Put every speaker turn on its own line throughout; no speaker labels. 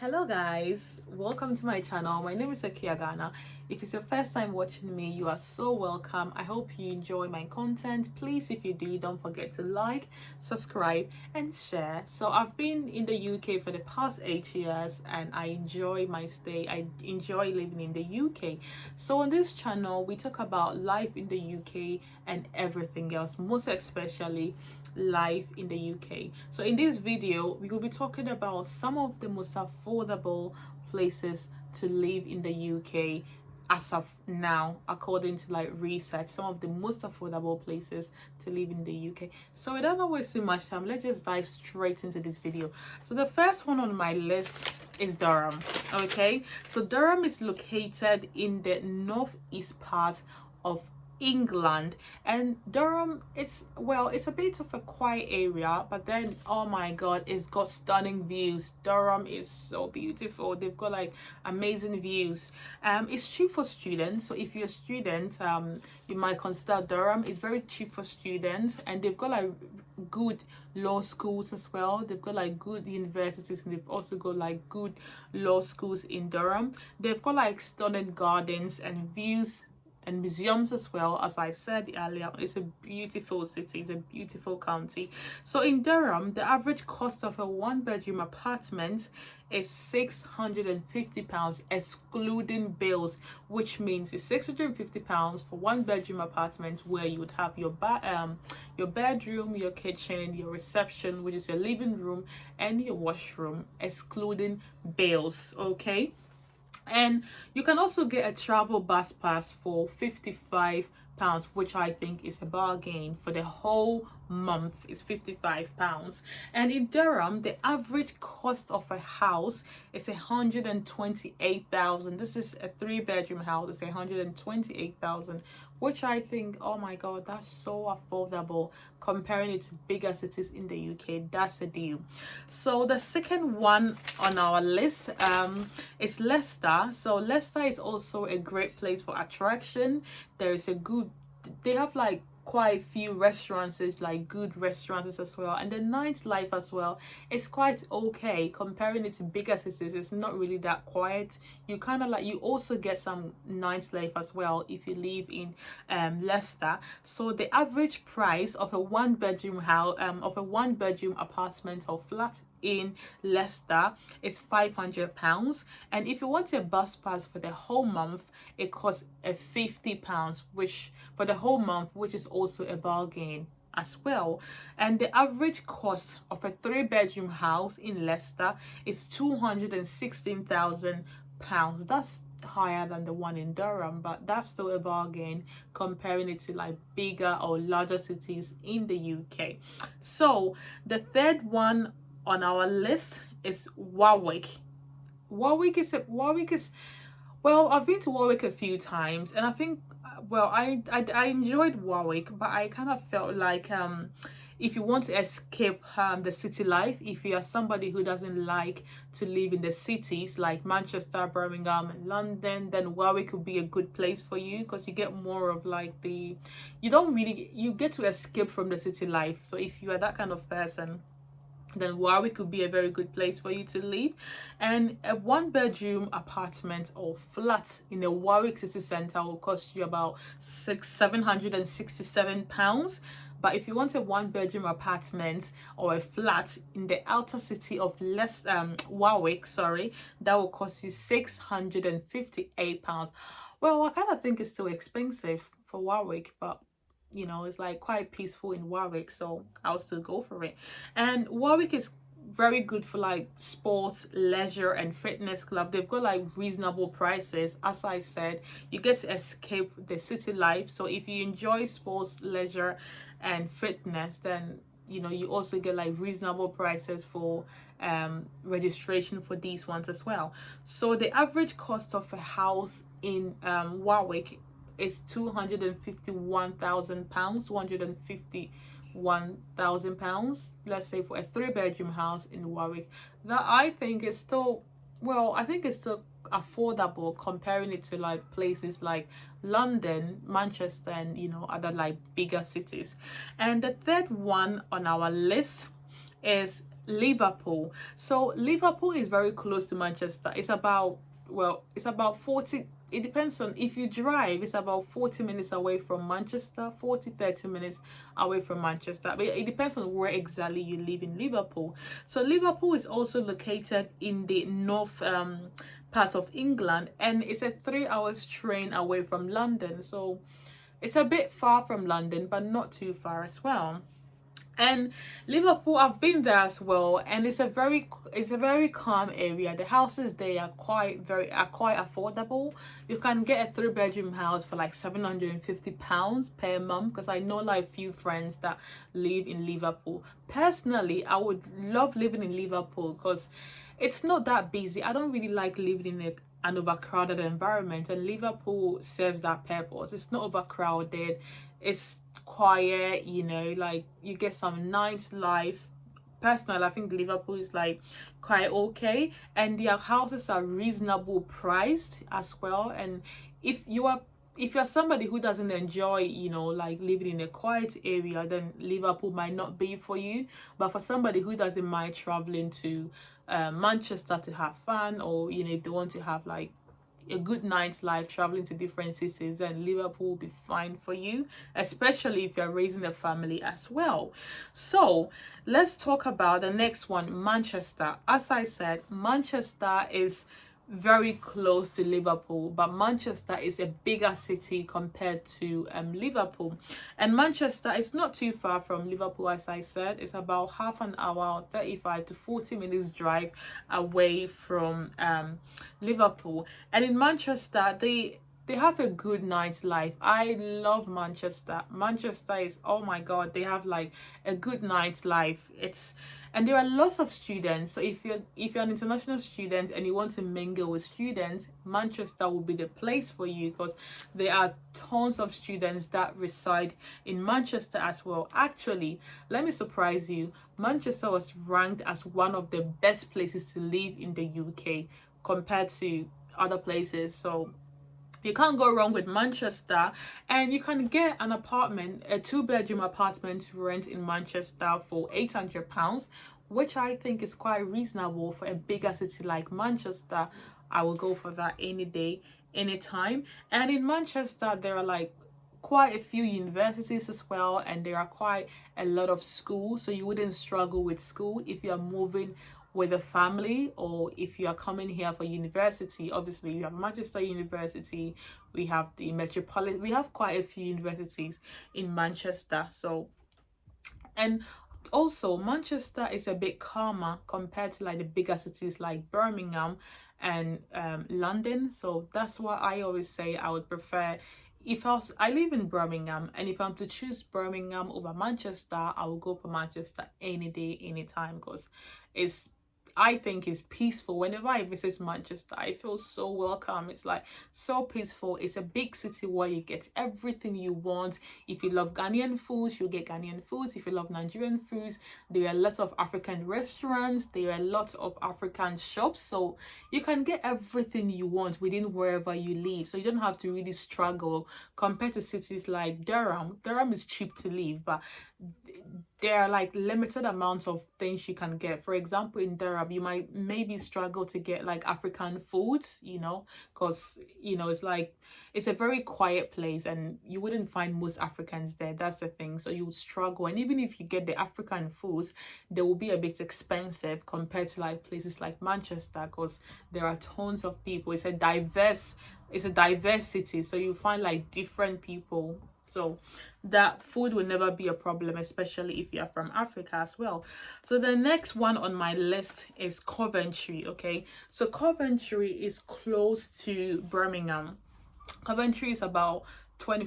Hello guys, welcome to my channel. My name is Akia Ghana. If it's your first time watching me, you are so welcome. I hope you enjoy my content. Please, if you do, don't forget to like, subscribe and share. So I've been in the UK for the past 8 years and I enjoy my stay. I enjoy living in the UK. So on this channel we talk about life in the UK and everything else, most especially life in the UK. So in this video we will be talking about some of the most affordable places to live in the UK as of now, according to like research, some of the most affordable places to live in the UK. So without not wasting much time, let's just dive straight into this video. So the first one on my list is Durham. Okay, so Durham is located in the northeast part of England, and Durham, it's a bit of a quiet area, but then oh my god, it's got stunning views. Durham is so beautiful. They've got like amazing views. It's cheap for students, so if you're a student, you might consider Durham. It's very cheap for students, and they've got like good law schools as well. They've got like good universities, and they've also got like good law schools in Durham. They've got like stunning gardens and views and museums as well. As I said earlier, it's a beautiful city, it's a beautiful county. So in Durham, the average cost of a one-bedroom apartment is £650 excluding bills, which means it's £650 for one-bedroom apartment where you would have your bedroom, your kitchen, your reception, which is your living room, and your washroom, excluding bills. Okay, and you can also get a travel bus pass for £55, which I think is a bargain. For the whole month is £55. And in Durham, the average cost of a house is 128,000. This is a three-bedroom house. It's 128,000, which I think, oh my god, that's so affordable comparing it to bigger cities in the UK. That's a deal. So the second one on our list is Leicester. So Leicester is also a great place for attraction. There is a good, they have like quite a few restaurants, like good restaurants as well, and the nightlife as well is quite okay. Comparing it to bigger cities, it's not really that quiet. You kind of like, you also get some nightlife as well if you live in Leicester. So the average price of a one-bedroom house, of a one-bedroom apartment or flat in Leicester is £500, and if you want a bus pass for the whole month, it costs £50, which for the whole month, which is also a bargain as well. And the average cost of a three-bedroom house in Leicester is £216,000. That's higher than the one in Durham, but that's still a bargain comparing it to like bigger or larger cities in the UK. So the third one on our list is Warwick. Warwick is well, I've been to Warwick a few times, and I think I enjoyed Warwick, but I kind of felt like if you want to escape the city life, if you are somebody who doesn't like to live in the cities like Manchester, Birmingham and London, then Warwick would be a good place for you, because you get more of like you get to escape from the city life. So if you are that kind of person, then Warwick could be a very good place for you to live. And a one-bedroom apartment or flat in the Warwick city centre will cost you about £767. But if you want a one-bedroom apartment or a flat in the outer city of Warwick, that will cost you £658. Well, I kind of think it's still expensive for Warwick, but it's like quite peaceful in Warwick, so I'll still go for it. And Warwick is very good for like sports, leisure and fitness club. They've got like reasonable prices. As I said, you get to escape the city life. So if you enjoy sports, leisure and fitness, then you also get like reasonable prices for registration for these ones as well. So the average cost of a house in Warwick is £251,000, £251,000, let's say, for a three-bedroom house in Warwick. That I think is still, affordable comparing it to like places like London, Manchester and other like bigger cities. And the third one on our list is Liverpool. So Liverpool is very close to Manchester. It's about, well, it's about 40, it depends on if you drive, it's about 40 minutes away from Manchester, 40-30 minutes away from Manchester. But it depends on where exactly you live in Liverpool. So Liverpool is also located in the north part of England, and it's a 3 hours train away from London. So it's a bit far from London, but not too far as well. And Liverpool, I've been there as well, and it's a very calm area. The houses there are quite affordable. You can get a 3 bedroom house for like £750 per month, because I know like few friends that live in Liverpool. Personally, I would love living in Liverpool because it's not that busy. I don't really like living in an overcrowded environment, and Liverpool serves that purpose. It's not overcrowded, it's quiet, you know, like you get some nightlife. Personally, I think Liverpool is like quite okay, and their houses are reasonable priced as well. And if you are if you're somebody who doesn't enjoy, you know, like living in a quiet area, then Liverpool might not be for you. But for somebody who doesn't mind traveling to Manchester to have fun, or you know, if they want to have like a good night's life traveling to different cities, then Liverpool will be fine for you, especially if you're raising a family as well. So let's talk about the next one, Manchester. As I said, Manchester is very close to Liverpool, but Manchester is a bigger city compared to Liverpool. And Manchester is not too far from Liverpool. As I said, it's about half an hour, 35 to 40 minutes drive away from Liverpool. And in Manchester, they have a good nightlife. I love Manchester. Manchester is, oh my god, they have like a good nightlife. And there are lots of students. So if you're an international student and you want to mingle with students, Manchester will be the place for you, because there are tons of students that reside in Manchester as well. Actually, let me surprise you. Manchester was ranked as one of the best places to live in the UK compared to other places. So you can't go wrong with Manchester, and you can get an apartment, a 2 bedroom apartment to rent in Manchester for £800, which I think is quite reasonable for a bigger city like Manchester. I will go for that any day, anytime. And in Manchester, there are like quite a few universities as well, and there are quite a lot of schools, so you wouldn't struggle with school if you're moving with a family, or if you are coming here for university. Obviously, we have Manchester University, we have the Metropolitan, we have quite a few universities in Manchester. So, and also Manchester is a bit calmer compared to like the bigger cities like Birmingham and London. So that's why I always say I would prefer, I live in Birmingham, and if I'm to choose Birmingham over Manchester, I will go for Manchester any day, anytime, because it's I think is peaceful. Whenever I visit Manchester, I feel so welcome. It's like so peaceful. It's a big city where you get everything you want. If you love Ghanaian foods, you'll get Ghanaian foods. If you love Nigerian foods, there are lots of African restaurants. There are lots of African shops. So you can get everything you want within wherever you live. So you don't have to really struggle compared to cities like Durham. Durham is cheap to live, but there are like limited amounts of things you can get. For example, in Durham, you might maybe struggle to get like African foods, you know, because you know it's a very quiet place, and you wouldn't find most Africans there. That's the thing. So you would struggle, and even if you get the African foods, they will be a bit expensive compared to like places like Manchester, because there are tons of people. It's a diverse city, so you find like different people. So that food will never be a problem, especially if you're from Africa as well. So the next one on my list is Coventry. Okay, so Coventry is close to Birmingham. Coventry is about 30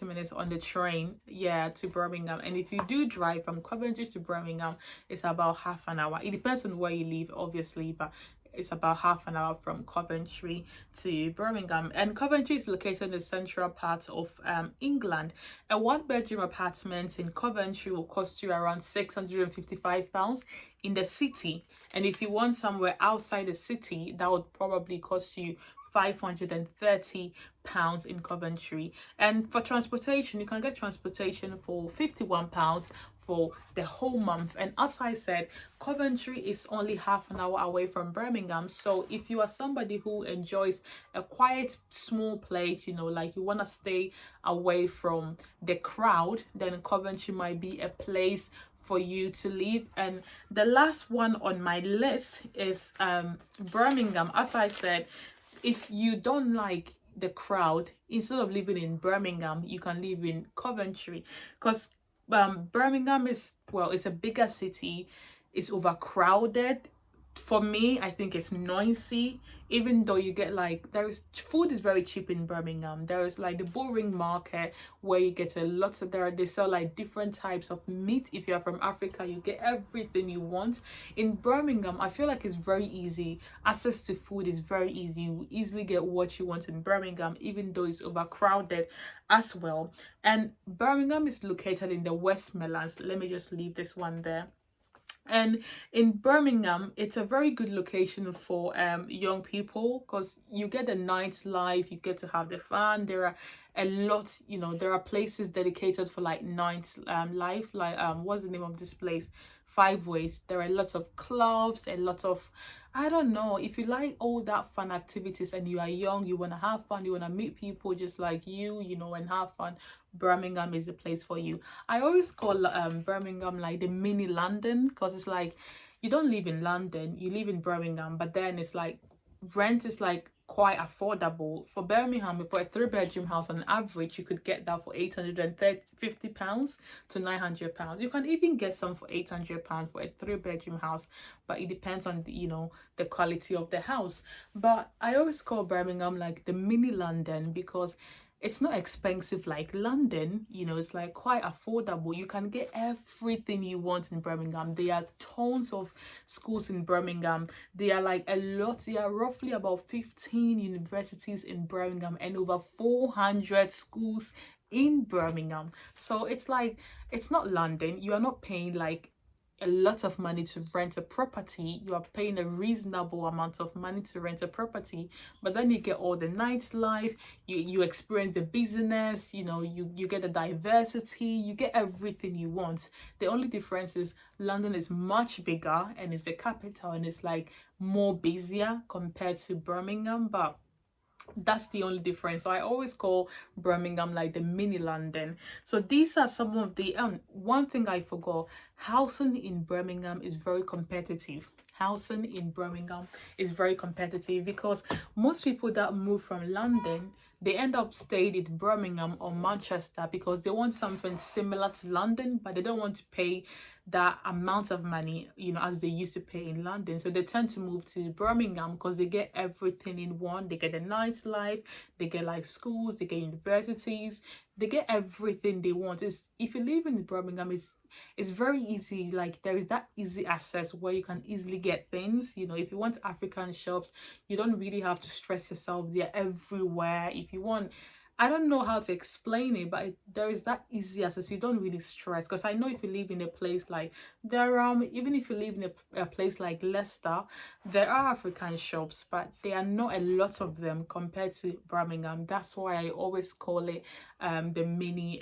minutes on the train, yeah, to Birmingham. And if you do drive from Coventry to Birmingham, it's about half an hour. It depends on where you live, obviously, but it's about half an hour from Coventry to Birmingham. And Coventry is located in the central part of England. A 1 bedroom apartment in Coventry will cost you around £655 in the city. And if you want somewhere outside the city, that would probably cost you £530. £48 in Coventry. And for transportation, you can get transportation for £51 for the whole month. And as I said, Coventry is only half an hour away from Birmingham. So if you are somebody who enjoys a quiet, small place, you know, like you want to stay away from the crowd, then Coventry might be a place for you to live. And the last one on my list is Birmingham. As I said, if you don't like the crowd, instead of living in Birmingham, you can live in Coventry, because Birmingham is, well, it's a bigger city, it's overcrowded. For me, I think it's noisy. Even though you get like, there is food is very cheap in Birmingham. There is like the Bullring market where you get a lot of, they sell like different types of meat. If you're from Africa, you get everything you want. In Birmingham, I feel like it's very easy. Access to food is very easy. You easily get what you want in Birmingham, even though it's overcrowded as well. And Birmingham is located in the West Midlands. Let me just leave this one there. And in Birmingham, it's a very good location for young people, because you get the nightlife, you get to have the fun. There are a lot, you know, there are places dedicated for like night life, like what's the name of this place, Five Ways. There are lots of clubs, a lot of, I don't know, if you like all that fun activities and you are young, you want to have fun, you want to meet people just like you know, and have fun, Birmingham is the place for you. I always call Birmingham like the mini London, because it's like you don't live in London, you live in Birmingham, but then it's like rent is like quite affordable. For Birmingham, for a 3-bedroom house on average, you could get that for £850 to £900. You can even get some for £800 for a 3-bedroom house, but it depends on the, you know, the quality of the house. But I always call Birmingham like the mini London, because it's not expensive like London, you know, it's like quite affordable. You can get everything you want in Birmingham. There are tons of schools in Birmingham. There are like a lot, there are roughly about 15 universities in Birmingham and over 400 schools in Birmingham. So it's like, it's not London. You are not paying like a lot of money to rent a property. You are paying a reasonable amount of money to rent a property, but then you get all the nightlife, you experience the business, you know, you get the diversity, you get everything you want. The only difference is London is much bigger and it's the capital and it's like more busier compared to Birmingham, but that's the only difference. So I always call Birmingham like the mini London. So these are some of the one thing I forgot, housing in Birmingham is very competitive. Housing in Birmingham is very competitive because most people that move from London, they end up staying in Birmingham or Manchester because they want something similar to London, but they don't want to pay that amount of money, you know, as they used to pay in London. So they tend to move to Birmingham because they get everything in one. They get the nightlife, they get like schools, they get universities, they get everything they want. Is if you live in Birmingham, it's very easy. Like there is that easy access where you can easily get things. You know, if you want African shops, you don't really have to stress yourself. They're everywhere. If you want, I don't know how to explain it, but there is that easy access. You don't really stress, because I know if you live in a place like Durham, even if you live in a place like Leicester, there are African shops, but there are not a lot of them compared to Birmingham. That's why I always call it the mini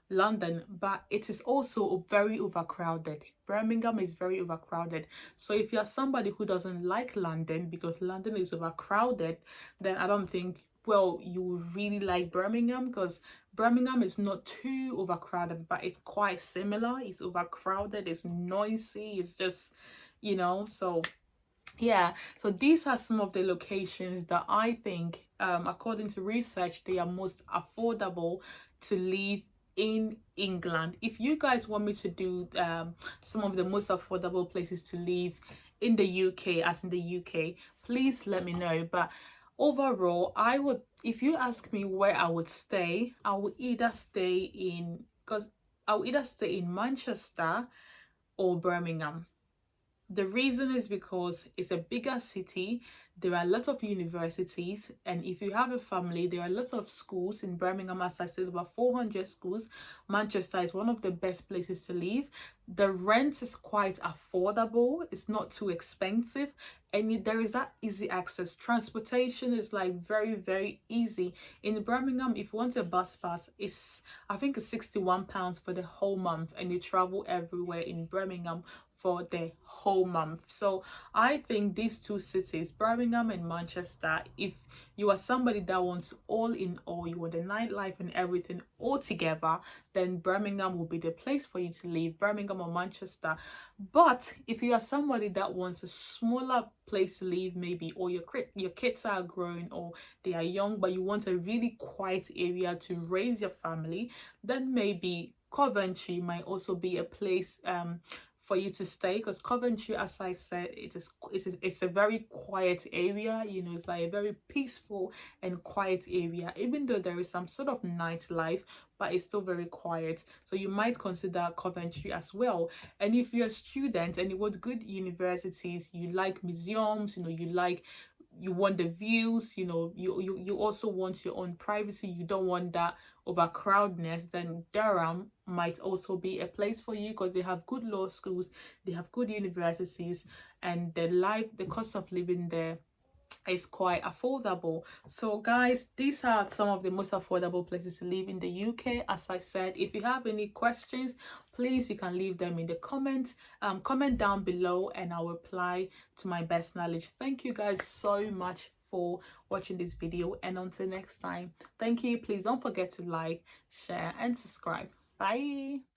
London, but it is also very overcrowded. Birmingham is very overcrowded. So if you're somebody who doesn't like London because London is overcrowded, then I don't think, well, you would really like Birmingham, because Birmingham is not too overcrowded, but it's quite similar. It's overcrowded, it's noisy, it's just, you know. So yeah, so these are some of the locations that I think, according to research, they are most affordable to live in England. If you guys want me to do some of the most affordable places to live in the UK, as in the UK, please let me know. But overall, I would, if you ask me where I would stay, I would either stay in, because I would either stay in Manchester or Birmingham. The reason is because it's a bigger city. There are a lot of universities, and if you have a family, there are lots of schools in Birmingham. As I said, about 400 schools. Manchester is one of the best places to live. The rent is quite affordable, it's not too expensive, and there is that easy access. Transportation is like very, very easy. In Birmingham, if you want a bus pass, it's, I think it's £61 for the whole month, and you travel everywhere in Birmingham for the whole month. So I think these two cities, Birmingham and Manchester, if you are somebody that wants all in all, you want the nightlife and everything all together, then Birmingham will be the place for you to live, Birmingham or Manchester. But if you are somebody that wants a smaller place to live, maybe, or your kids are grown or they are young, but you want a really quiet area to raise your family, then maybe Coventry might also be a place for you to stay, because Coventry, as I said, it's a very quiet area. You know, it's like a very peaceful and quiet area, even though there is some sort of nightlife, but it's still very quiet. So you might consider Coventry as well. And if you're a student and you want good universities, you like museums, you know, you want the views, you know, you also want your own privacy, you don't want that overcrowdedness, then Durham might also be a place for you, because they have good law schools, they have good universities, and the cost of living there is quite affordable. So guys, these are some of the most affordable places to live in the UK. As I said, if you have any questions, please, you can leave them in the comments. Comment down below and I'll reply to my best knowledge. Thank you guys so much for watching this video, and until next time, thank you. Please don't forget to like, share and subscribe. Bye.